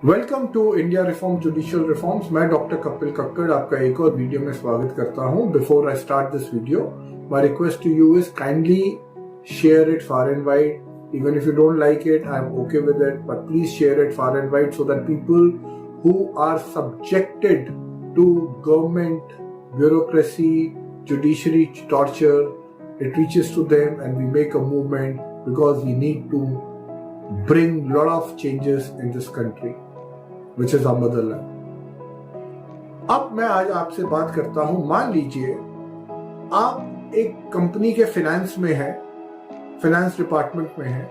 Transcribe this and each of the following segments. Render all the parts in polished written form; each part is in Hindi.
Welcome to India reform judicial reforms. मैं डॉक्टर कपिल कक्कड़ आपका एक और वीडियो में स्वागत करता हूं। Before I start this video, my request to you is kindly share it far and wide. Even if you don't like it, I'm okay with it, but please share it far and wide so that people who are subjected to government, bureaucracy, judiciary torture, it reaches to them and we make a movement because we need to bring a lot of changes in this country, which is our motherland. अब मैं आज आपसे बात करता हूं, मान लीजिए आप एक कंपनी के फाइनेंस में हैं, फाइनेंस डिपार्टमेंट में हैं,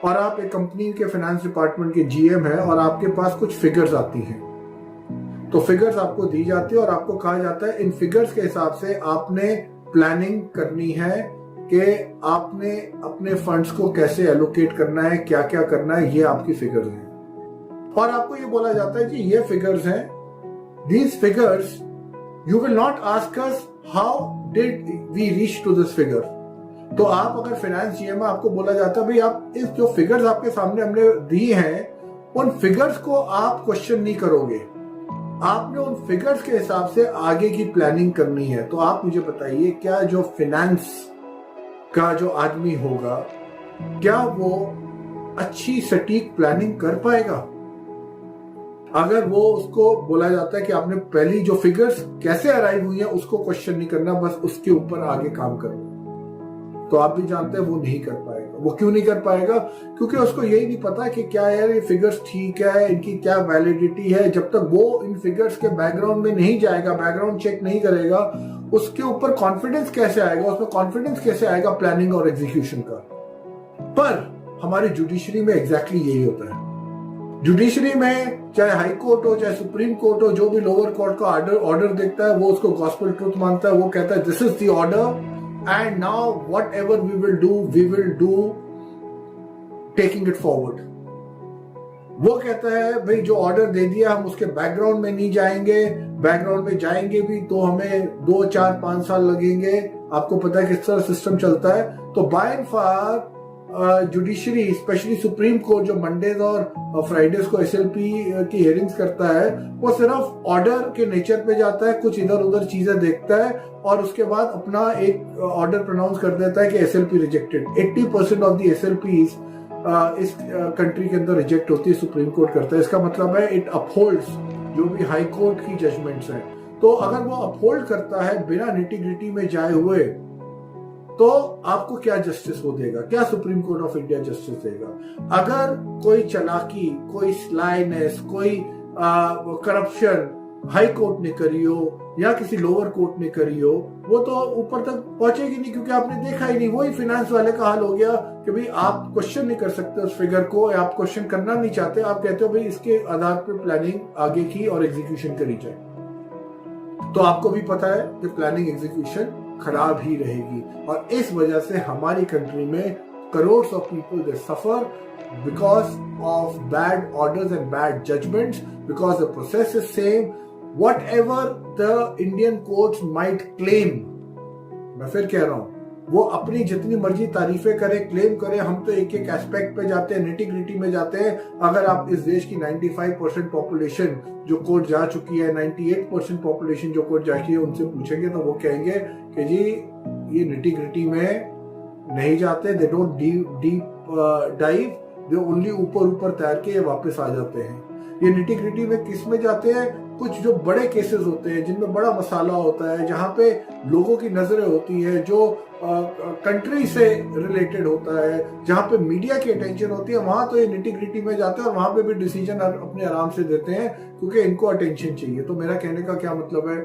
और आप एक कंपनी के फाइनेंस डिपार्टमेंट के जीएम हैं और आपके पास कुछ फिगर्स आती हैं। तो फिगर्स आपको दी जाती है और आपको कहा जाता है इन फिगर्स के हिसाब से आपने प्लानिंग करनी है कि आपने अपने फंड्स को कैसे एलोकेट करना है, क्या क्या करना है, ये आपकी फिगर्स हैं। और आपको ये बोला जाता है कि ये फिगर्स हैं, these figures you will not ask us how did we reach to this figure. तो आप अगर फाइनेंस जीएम है, आपको बोला जाता है भाई आप इस जो फिगर्स आपके सामने हमने दी हैं उन फिगर्स को आप क्वेश्चन नहीं करोगे, आपने उन फिगर्स के हिसाब से आगे की प्लानिंग करनी है। तो आप मुझे बताइए, क्या जो फाइनेंस का जो आदमी होगा, क्या वो अच्छी सटीक प्लानिंग कर पाएगा? अगर वो उसको बोला जाता है कि आपने पहली जो फिगर्स कैसे अराइव हुई है उसको क्वेश्चन नहीं करना, बस उसके ऊपर आगे काम करना, तो आप भी जानते हैं वो नहीं कर पाएगा। वो क्यों नहीं कर पाएगा? क्योंकि उसको यही नहीं पता कि क्या यार ये फिगर्स ठीक है, इनकी क्या वैलिडिटी है। जब तक वो इन फिगर्स के बैकग्राउंड में नहीं जाएगा, बैकग्राउंड चेक नहीं करेगा, उसके ऊपर कॉन्फिडेंस कैसे आएगा, उसमें कॉन्फिडेंस कैसे आएगा प्लानिंग और एग्जीक्यूशन का। पर हमारी जुडिशरी में एग्जैक्टली यही होता है। जुडिशरी में चाहे हाई कोर्ट हो, चाहे सुप्रीम कोर्ट हो, जो भी लोअर कोर्ट का ऑर्डर देखता है वो उसको गॉस्पेल ट्रूथ मानता है। वो कहता है this is the order and now whatever we will do taking it forward. वो कहता है भाई जो ऑर्डर दे दिया हम उसके बैकग्राउंड में नहीं जाएंगे, बैकग्राउंड में जाएंगे भी तो हमें 2, 4, 5 साल लगेंगे। आपको पता है किस तरह सिस्टम चलता है। तो by and far judiciary, specially Supreme Court, जो मंडेज और फ्राइडेज को एसएलपी की हियरिंग्स करता है, वो सिर्फ ऑर्डर के नेचर पे जाता है, कुछ इधर उधर चीजें देखता है और उसके बाद अपना एक ऑर्डर प्रोनाउंस कर देता है कि एसएलपी रिजेक्टेड। 80% ऑफ द एसएलपीज इस कंट्री के अंदर रिजेक्ट होती है, सुप्रीम कोर्ट करता है। इसका मतलब है इट अपहोल्ड्स जो भी हाई कोर्ट की जजमेंट्स हैं। तो अगर वो अपहोल्ड करता है बिना निटी-ग्रिटी में जाए हुए, तो आपको क्या जस्टिस वो देगा? क्या supreme court of India justice देगा? अगर कोई चालाकी, कोई स्लाइनेस, कोई करप्शन हाई कोर्ट ने करी हो या किसी लोअर कोर्ट ने करी हो, वो तो ऊपर तक पहुंचेगी नहीं, क्योंकि आपने देखा ही नहीं। वही फाइनेंस वाले का हाल हो गया कि भाई आप क्वेश्चन नहीं कर सकते उस फिगर को, या आप क्वेश्चन करना नहीं चाहते, आप कहते हो भाई इसके आधार पर प्लानिंग आगे की और एग्जीक्यूशन करी जाए। तो आपको भी पता है कि प्लानिंग एग्जीक्यूशन खराब ही रहेगी, और इस वजह से हमारी कंट्री में crores of people they suffer because of bad orders and bad judgments, because the process is same. Whatever the Indian courts might claim, मैं फिर कह रहा हूं, वो अपनी जितनी मर्जी तारीफें करे, क्लेम करे, हम तो एक एक एस्पेक्ट पे जाते हैं, निटी ग्रिटी में जाते हैं। अगर आप इस देश की 95% पॉपुलेशन जो कोर्ट जा चुकी है, 98% पॉपुलेशन जो कोर्ट जा चुकी है, उनसे पूछेंगे तो वो कहेंगे कि जी ये निटी ग्रिटी में नहीं जाते, they don't deep dive, they only ऊपर ऊपर तैर के वापस आ जाते हैं। ये निटी ग्रिटी में किस में जाते हैं? कुछ जो बड़े केसेस होते हैं जिनमें बड़ा मसाला होता है, जहां पे लोगों की नजरें होती है, जो कंट्री से रिलेटेड होता है, जहां पे मीडिया की अटेंशन होती है, वहां तो ये निटी ग्रिटी में जाते हैं और वहां पे भी डिसीजन अपने आराम से देते हैं क्योंकि इनको अटेंशन चाहिए। तो मेरा कहने का क्या मतलब है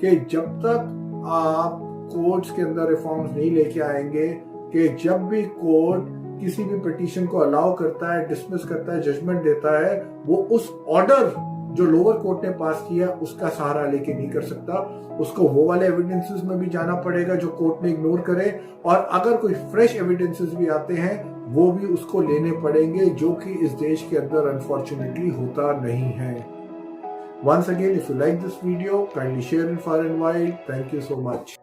कि जब तक आप कोर्ट्स के अंदर रिफॉर्म्स नहीं लेके आएंगे, कि जब भी कोर्ट किसी भी पिटीशन को अलाउ करता है, डिसमिस करता है, जजमेंट देता है, वो उस ऑर्डर जो लोअर कोर्ट ने पास किया उसका सहारा लेके नहीं कर सकता। उसको वो वाले एविडेंसेस में भी जाना पड़ेगा जो कोर्ट ने इग्नोर करे, और अगर कोई फ्रेश एविडेंसेस भी आते हैं वो भी उसको लेने पड़ेंगे, जो कि इस देश के अंदर अनफॉर्चुनेटली होता नहीं है। Once again, if you like this video, kindly share it far and wide. Thank you so much.